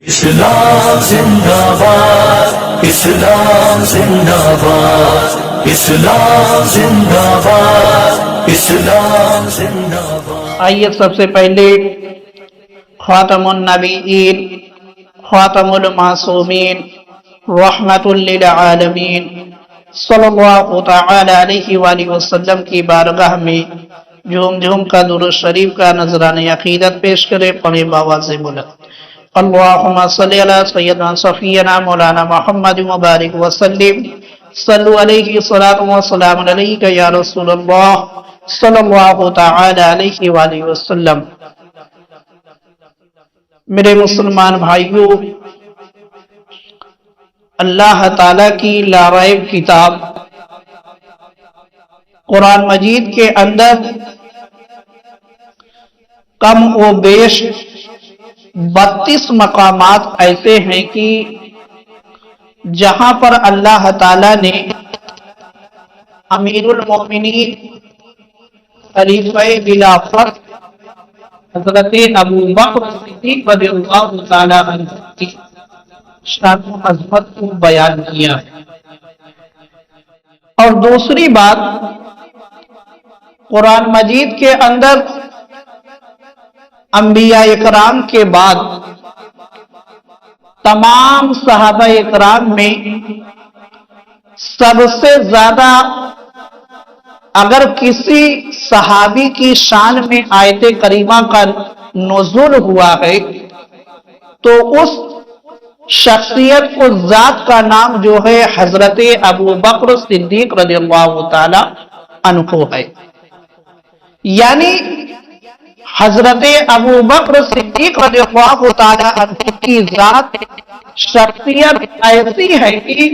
اسلام زندہ باد، اسلام زندہ باد، اسلام زندہ باد، اسلام زندہ باد۔ آئیے سب سے پہلے خاتم النبیین، خاتم المعصومین، رحمت للعالمین صلی اللہ تعالی علیہ وآلہ وسلم کی بارگاہ میں جھوم جھوم کا درود شریف کا نذرانہ عقیدت پیش کرے، پڑھیں باواز بلند۔ اللہم صلی علی سیدنا صفینا مولانا محمد مبارک وسلم، صلو علیہ صلاۃ و سلام علیک یا رسول اللہ صلی اللہ تعالی علیہ وآلہ وسلم۔ میرے مسلمان بھائیوں، اللہ تعالیٰ کی لا ریب کتاب قرآن مجید کے اندر کم و بیش 32 مقامات ایسے ہیں کہ جہاں پر اللہ تعالیٰ نے امیر المومنین خلیفہ بلا فخر حضرت ابو بکر صدیق رضی اللہ تعالیٰ عنہ کی شان و عظمت کو بیان کیا ہے۔ اور دوسری بات، قرآن مجید کے اندر انبیاء اکرام کے بعد تمام صحابہ اکرام میں سب سے زیادہ اگر کسی صحابی کی شان میں آیت کریمہ کا نزول ہوا ہے تو اس شخصیت کو ذات کا نام جو ہے حضرت ابو بکر صدیق رضی اللہ تعالی عنہ ہے۔ یعنی حضرت ابو بکر صدیق رضی اللہ تعالی عنہ کی ذات شخصیت ایسی ہے کہ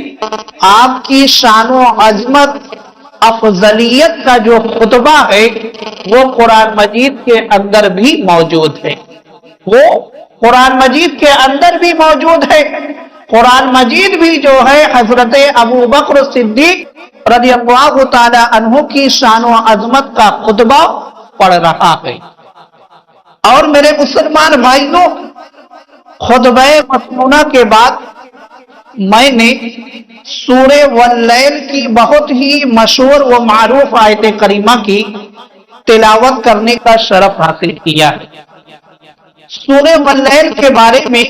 آپ کی شان و عظمت افضلیت کا جو خطبہ ہے وہ قرآن مجید کے اندر بھی موجود ہے، وہ قرآن مجید کے اندر بھی موجود ہے۔ قرآن مجید بھی جو ہے حضرت ابو بکر صدیق رضی اللہ تعالی عنہ کی شان و عظمت کا خطبہ پڑھ رہا ہے۔ اور میرے مسلمان بھائیوں، خطبہ مسنونہ کے بعد میں نے سورہ واللیل کی بہت ہی مشہور و معروف آیت کریمہ کی تلاوت کرنے کا شرف حاصل کیا ہے۔ سورہ واللیل کے بارے میں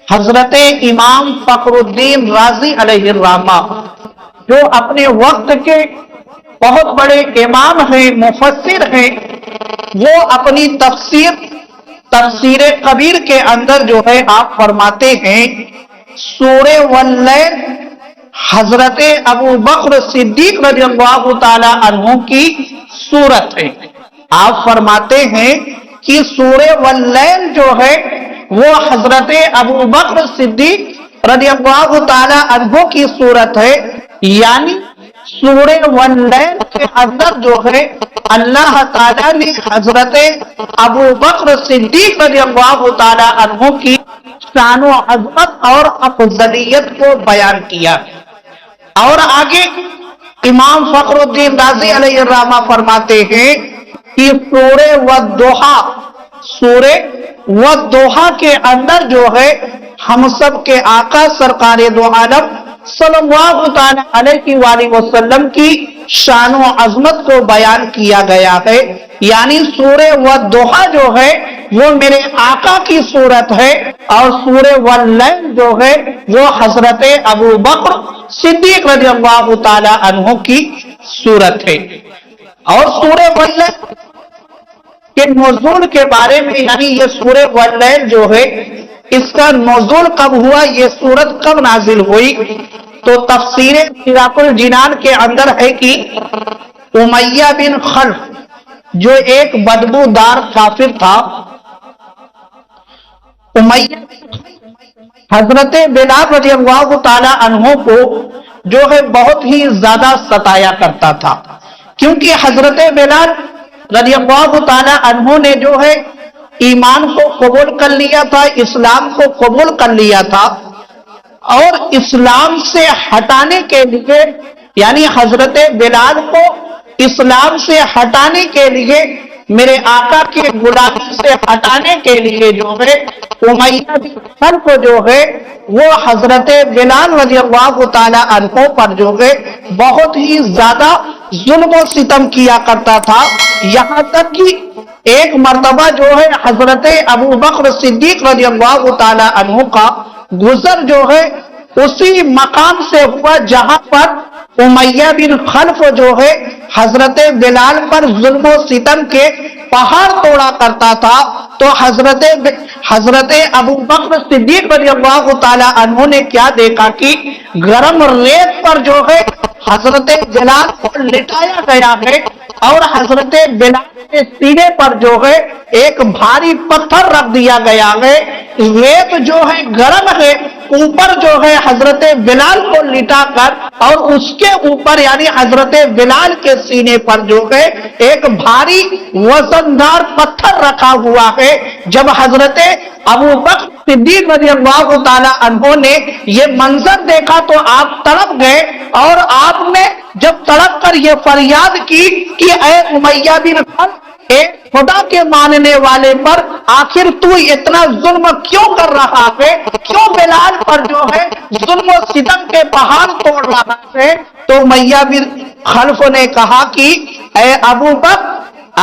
حضرت امام فخر الدین رازی علیہ الرحمہ جو اپنے وقت کے بہت بڑے امام ہیں، مفسر ہیں، وہ اپنی تفسیر کبیر کے اندر جو ہے آپ فرماتے ہیں سورہ واللیل حضرت ابو بکر صدیق رضی اللہ تعالی عنہ کی سورت ہے۔ آپ فرماتے ہیں کہ سورہ واللیل جو ہے وہ حضرت ابو بکر صدیق رضی اللہ تعالی عنہ کی سورت ہے۔ یعنی سورہ واللیل کے اندر جو ہے اللہ تعالیٰ نے حضرت ابو بکر صدیق رضی اللہ تعالی عنہ کی شان و عظمت اور افضلیت کو بیان کیا۔ اور آگے امام فخر الدین رازی علیہ الرحمہ فرماتے ہیں کہ سورہ والضحیٰ کے اندر جو ہے ہم سب کے آقا سرکار دو عالم صلی اللہ تعالی علیہ وآلہ وسلم کی شان و عظمت کو بیان کیا گیا ہے۔ یعنی سورہ والضحیٰ جو ہے وہ میرے آقا کی صورت ہے، اور سورہ واللیل جو ہے وہ حضرت ابو بکر صدیق رضی اللہ تعالی عنہ کی صورت ہے۔ اور سورہ واللیل کے نزول کے بارے میں، یعنی یہ سورہ واللیل جو ہے اس کا نزول کب ہوا، یہ سورت کب نازل ہوئی، تو تفسیر سراج الجنان کے اندر ہے کہ امیہ بن خلف جو ایک بدبودار کافر تھا، امیہ حضرت بلال رضی اللہ تعالی عنہ کو جو ہے بہت ہی زیادہ ستایا کرتا تھا، کیونکہ حضرت بلال رضی اللہ تعالی عنہ نے جو ہے ایمان کو قبول کر لیا تھا، اسلام کو قبول کر لیا تھا، اور اسلام سے ہٹانے کے لیے، یعنی حضرت بلال کو اسلام سے ہٹانے کے لیے میرے آقا کے غلامی سے ہٹانے کے لیے جو ہے امیہ بن خلف جو ہے وہ حضرت بلال رضی اللہ تعالی عنہ پر جو ہے بہت ہی زیادہ ظلم و ستم کیا کرتا تھا، یہاں تک کہ ایک مرتبہ جو ہے حضرت ابو بکر صدیق رضی اللہ تعالی عنہ کا گزر جو ہے اسی مقام سے ہوا جہاں پر امیہ بن خلف جو ہے حضرت بلال پر ظلم و ستم کے پہاڑ توڑا کرتا تھا، تو حضرت ابو بکر صدیق رضی اللہ تعالی عنہ نے کیا دیکھا کہ گرم ریت پر جو ہے حضرت بلال کو لٹایا گیا ہے اور حضرت بلال کے سینے پر جو ہے ایک بھاری پتھر رکھ دیا گیا ہے، ریت جو ہے گرم ہے، اوپر جو ہے حضرت بلال کو لٹا کر اور اس کے اوپر یعنی حضرت بلال کے سینے پر جو ہے ایک بھاری وزندار پتھر رکھا ہوا ہے۔ جب حضرت ابو بکر صدیق رضی اللہ تعالی عنہ نے یہ منظر دیکھا تو آپ تڑپ گئے اور آپ نے جب تڑپ کر یہ فریاد کی کہ اے امیہ بن خلف، اے خدا کے ماننے والے پر آخر تو اتنا ظلم کیوں کر رہا ہے، کیوں بلال پر جو ہے ظلم و ستم کے پہاڑ توڑ رہا ہے؟ تو امیہ بن خلف نے کہا کہ اے ابو بکر،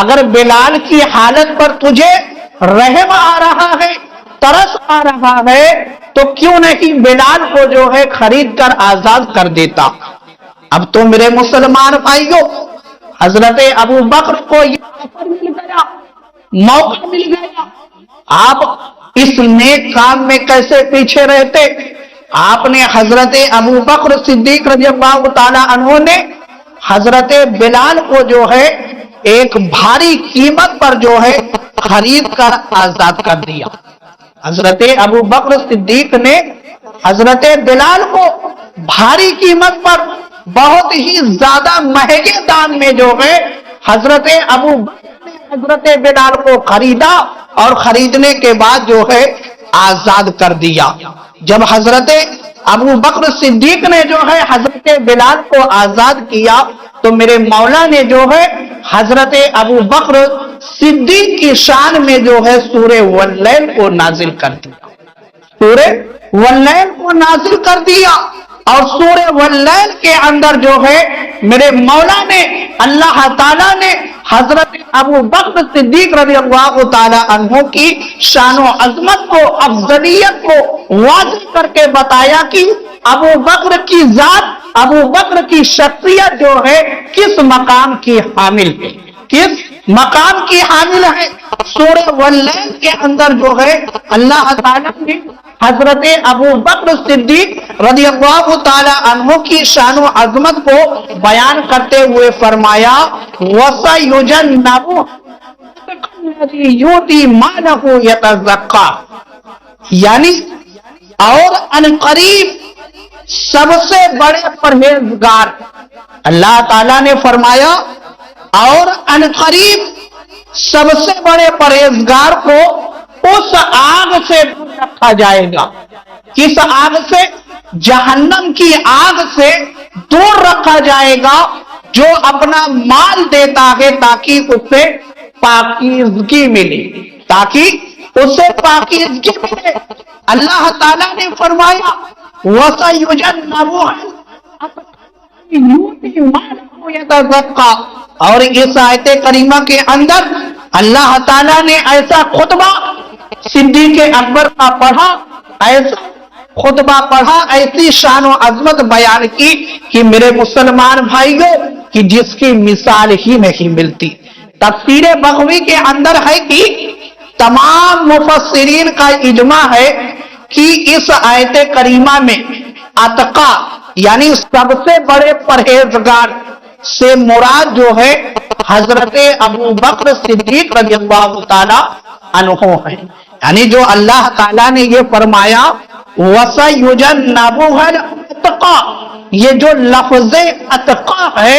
اگر بلال کی حالت پر تجھے رحم آ رہا ہے، ترس آ رہا ہے، تو کیوں نہیں بلال کو جو ہے خرید کر آزاد کر دیتا؟ اب تو میرے مسلمان بھائیوں، حضرت ابو بکر کو یہ آفر مل گیا، موقع مل گیا، آپ اس نیک کام میں کیسے پیچھے رہتے؟ آپ نے حضرت ابو بکر صدیق رضی اللہ تعالی عنہ نے حضرت بلال کو جو ہے ایک بھاری قیمت پر جو ہے خرید کر آزاد کر دیا۔ حضرت ابو بکر صدیق نے حضرت بلال کو بھاری قیمت پر بہت ہی زیادہ مہنگے دام میں جو ہے حضرت ابو بکر نے حضرت بلال کو خریدا اور خریدنے کے بعد جو ہے آزاد کر دیا۔ جب حضرت ابو بکر صدیق نے جو ہے حضرت بلال کو آزاد کیا تو میرے مولا نے جو ہے حضرت ابو بکر صدیق کی شان میں جو ہے سورہ واللیل کو نازل کر دیا، سورہ واللیل کو نازل کر دیا، اور سورہ واللیل کے اندر جو ہے میرے مولا نے اللہ تعالیٰ نے حضرت ابو بکر صدیق رضی اللہ تعالی عنہ کی شان و عظمت کو، افضلیت کو واضح کر کے بتایا کہ ابو بکر کی ذات، ابو بکر کی شخصیت جو ہے کس مقام کی حامل ہے، کس مقام کی حامل ہے۔ سورہ واللیل کے اندر جو ہے اللہ تعالیٰ نے حضرت ابو بکر صدیق رضی اللہ تعالی عنہ کی شان و عظمت کو بیان کرتے ہوئے فرمایا وَسَيُجَنَّبُهَا الَّذِي يُؤْتِي مَالَهُ يَتَزَكَّىٰ، یعنی اور عنقریب سب سے بڑے پرہیزگار، اللہ تعالیٰ نے فرمایا اور عنقریب سب سے بڑے پرہیزگار کو اس آگ سے دور رکھا جائے گا۔ کس آگ سے؟ جہنم کی آگ سے دور رکھا جائے گا، جو اپنا مال دیتا ہے تاکہ اسے پاکیزگی ملے، تاکہ اسے پاکیزگی ملے۔ اللہ تعالیٰ نے فرمایا وَسَيُجَنَّبُهَا يُؤْتِي مَالَهُ يَتَزَكَّىٰ، اور اس آیت کریمہ کے اندر اللہ تعالیٰ نے ایسا خطبہ صدیق اکبر کا پڑھا، ایسا خطبہ پڑھا، ایسی شان و عظمت بیان کی کہ میرے مسلمان بھائیوں کہ جس کی مثال ہی نہیں ملتی۔ تفسیر بغوی کے اندر ہے کہ تمام مفسرین کا اجماع ہے کہ اس آیت کریمہ میں اتقا یعنی سب سے بڑے پرہیزگار سے مراد جو ہے حضرت ابو بکر صدیق رضی اللہ تعالی عنہ ہے، یعنی جو اللہ تعالیٰ نے یہ فرمایا وَسَيُجَنَّبُهَا الْأَتْقَىٰ، یہ جو لفظ اتقا ہے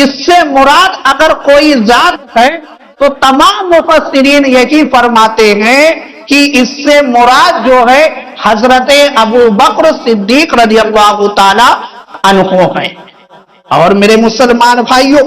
اس سے مراد اگر کوئی ذات ہے تو تمام مفسرین یہی فرماتے ہیں کہ اس سے مراد جو ہے حضرت ابو بکر صدیق رضی اللہ تعالی عنہ ہے۔ اور میرے مسلمان بھائیوں،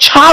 6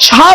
6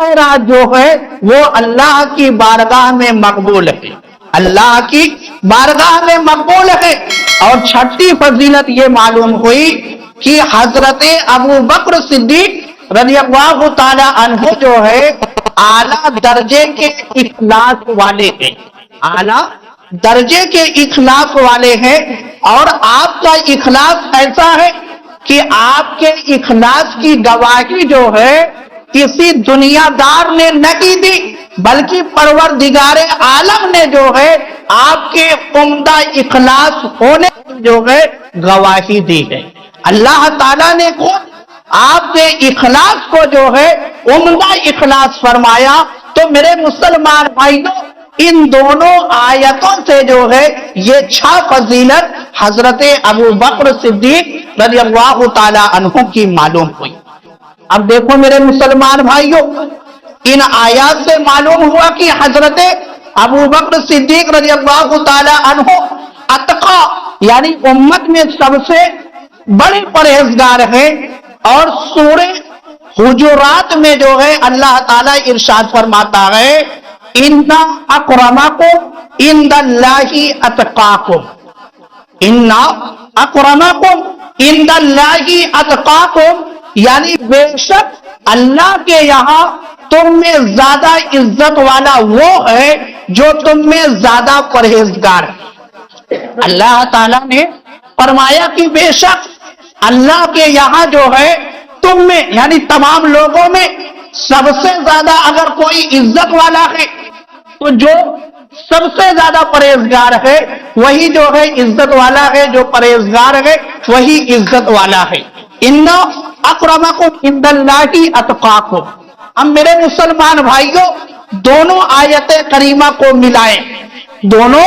خیرات جو ہے وہ اللہ کی بارگاہ میں مقبول ہے، اللہ کی بارگاہ میں مقبول ہے۔ اور چھٹی فضیلت یہ معلوم ہوئی کہ حضرت ابو بکر صدیق رضی اللہ تعالی عنہ جو ہے اعلیٰ درجے کے اخلاص والے ہیں، اعلیٰ درجے کے اخلاص والے ہیں۔ اور آپ کا اخلاص ایسا ہے کہ آپ کے اخلاص کی گواہی جو ہے کسی دنیا دار نے نہ کی دی، بلکہ پروردگار عالم نے جو ہے آپ کے عمدہ اخلاص ہونے کی جو ہے گواہی دی ہے۔ اللہ تعالیٰ نے خود آپ کے اخلاص کو جو ہے عمدہ اخلاص فرمایا۔ تو میرے مسلمان بھائیوں، ان دونوں آیتوں سے جو ہے یہ 6 فضیلت حضرت ابو بکر صدیق رضی اللہ تعالی عنہ کی معلوم ہوئی۔ اب دیکھو میرے مسلمان بھائیوں، ان آیات سے معلوم ہوا کہ حضرت ابو بکر صدیق رضی اللہ تعالی عنہ اتقا یعنی امت میں سب سے بڑے پرہیزگار ہیں۔ اور سورہ حجرات میں جو ہے اللہ تعالیٰ ارشاد فرماتا ہے ان اکرمکم عند اللہ اتقاکم، ان اکرمکم عند اللہ اتقاکم، یعنی بے شک اللہ کے یہاں تم میں زیادہ عزت والا وہ ہے جو تم میں زیادہ پرہیزگار ہے۔ اللہ تعالیٰ نے فرمایا کہ بے شک اللہ کے یہاں جو ہے تم میں یعنی تمام لوگوں میں سب سے زیادہ اگر کوئی عزت والا ہے تو جو سب سے زیادہ پرہیزگار ہے وہی جو ہے عزت والا ہے، جو پرہیزگار ہے وہی عزت والا ہے۔ ان اکرمکم عند اللہ اتقاکم۔ اب میرے مسلمان بھائیوں، دونوں آیت کریمہ کو ملائیں، دونوں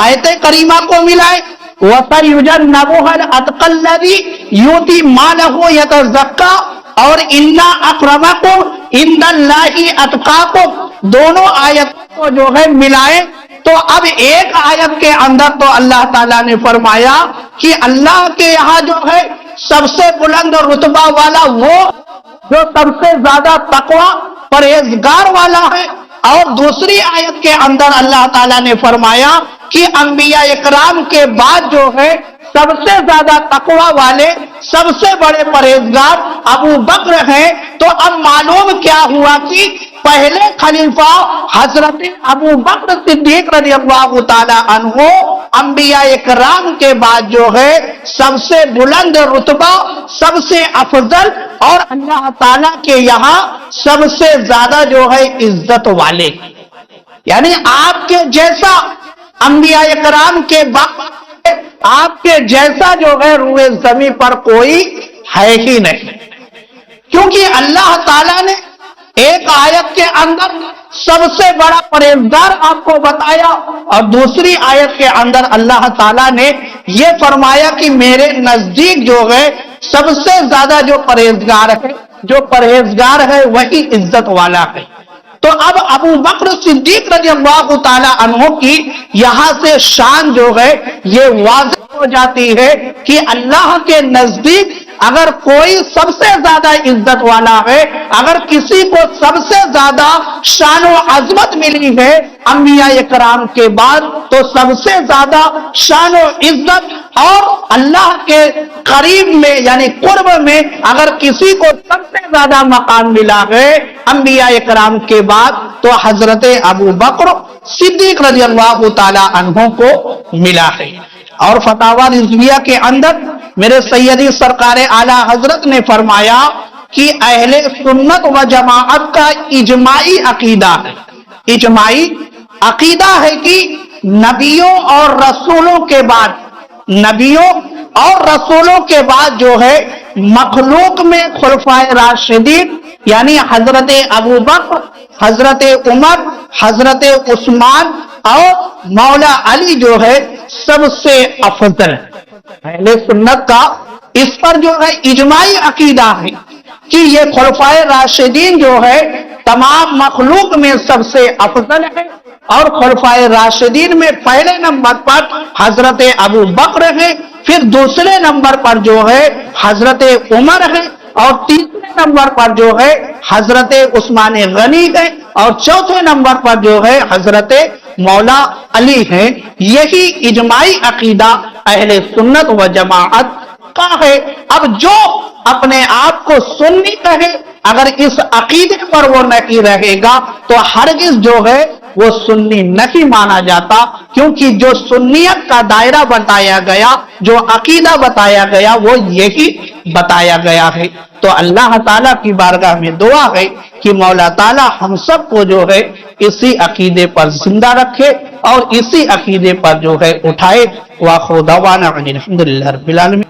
آیت کریمہ کو ملائیں۔ وَسَيُجَنَّبُهَا الْأَتْقَى الَّذِي يُؤْتِي مَالَهُ يَتَزَكَّى اور اِنَّ أَكْرَمَكُمْ عِندَ اللَّهِ أَتْقَاكُمْ، دونوں آیتوں کو جو ہے ملائیں تو اب ایک آیت کے اندر تو اللہ تعالیٰ نے فرمایا کہ اللہ کے یہاں جو ہے سب سے بلند رتبہ والا وہ جو سب سے زیادہ تقوی پرہیزگار والا ہے، اور دوسری آیت کے اندر اللہ تعالیٰ نے فرمایا کہ انبیاء اکرام کے بعد جو ہے سب سے زیادہ تقوی والے سب سے بڑے پرہیزگار ابو بکر ہیں۔ تو اب معلوم کیا ہوا کہ پہلے خلیفہ حضرت ابو بکر صدیق رضی اللہ تعالی عنہ انبیاء اکرام کے بعد جو ہے سب سے بلند رتبہ، سب سے افضل اور اللہ تعالیٰ کے یہاں سب سے زیادہ جو ہے عزت والے، یعنی آپ کے جیسا انبیاء اکرام کے بعد آپ کے جیسا جو ہے روئے زمین پر کوئی ہے ہی نہیں، کیونکہ اللہ تعالیٰ نے ایک آیت کے اندر سب سے بڑا پرہیزگار آپ کو بتایا اور دوسری آیت کے اندر اللہ تعالیٰ نے یہ فرمایا کہ میرے نزدیک جو ہے سب سے زیادہ جو پرہیزگار ہے وہی عزت والا ہے۔ تو اب ابو بکر صدیق رضی اللہ تعالی عنہ کی یہاں سے شان جو ہے یہ واضح ہو جاتی ہے کہ اللہ کے نزدیک اگر کوئی سب سے زیادہ عزت والا ہے، اگر کسی کو سب سے زیادہ شان و عظمت ملی ہے انبیاء اکرام کے بعد، تو سب سے زیادہ شان و عزت اور اللہ کے قریب میں یعنی قرب میں اگر کسی کو سب سے زیادہ مقام ملا ہے انبیاء اکرام کے بعد تو حضرت ابو بکر صدیق رضی اللہ تعالی عنہ کو ملا ہے۔ اور فتاوی رضویہ کے اندر میرے سیدی سرکار اعلیٰ حضرت نے فرمایا کہ اہل سنت و جماعت کا اجماعی عقیدہ ہے، اجماعی عقیدہ ہے کہ نبیوں اور رسولوں کے بعد، نبیوں اور رسولوں کے بعد جو ہے مخلوق میں خلفائے راشدین یعنی حضرت ابو بکر، حضرت عمر، حضرت عثمان اور مولا علی جو ہے سب سے افضل ہے۔ اہل سنت کا اس پر جو ہے اجماعی عقیدہ ہے کہ یہ خلفائے راشدین جو ہے تمام مخلوق میں سب سے افضل ہے، اور خلفائے راشدین میں پہلے نمبر پر حضرت ابو بکر ہے، پھر دوسرے نمبر پر جو ہے حضرت عمر ہے، اور تیسرے نمبر پر جو ہے حضرت عثمان غنی ہے، اور چوتھے نمبر پر جو ہے حضرت مولا علی ہیں۔ یہی اجماعی عقیدہ اہل سنت و جماعت کا ہے۔ اب جو اپنے آپ کو سنی کہے، اگر اس عقیدے پر وہ نہیں رہے گا تو ہرگز جو ہے وہ سنی نہیں مانا جاتا، کیونکہ جو سنیت کا دائرہ بتایا گیا، جو عقیدہ بتایا گیا، وہ یہی بتایا گیا ہے۔ تو اللہ تعالیٰ کی بارگاہ میں دعا ہے کہ مولا تعالیٰ ہم سب کو جو ہے اسی عقیدے پر زندہ رکھے اور اسی عقیدے پر جو ہے اٹھائے۔ وآخر دعوانا الحمدللہ رب العالمین۔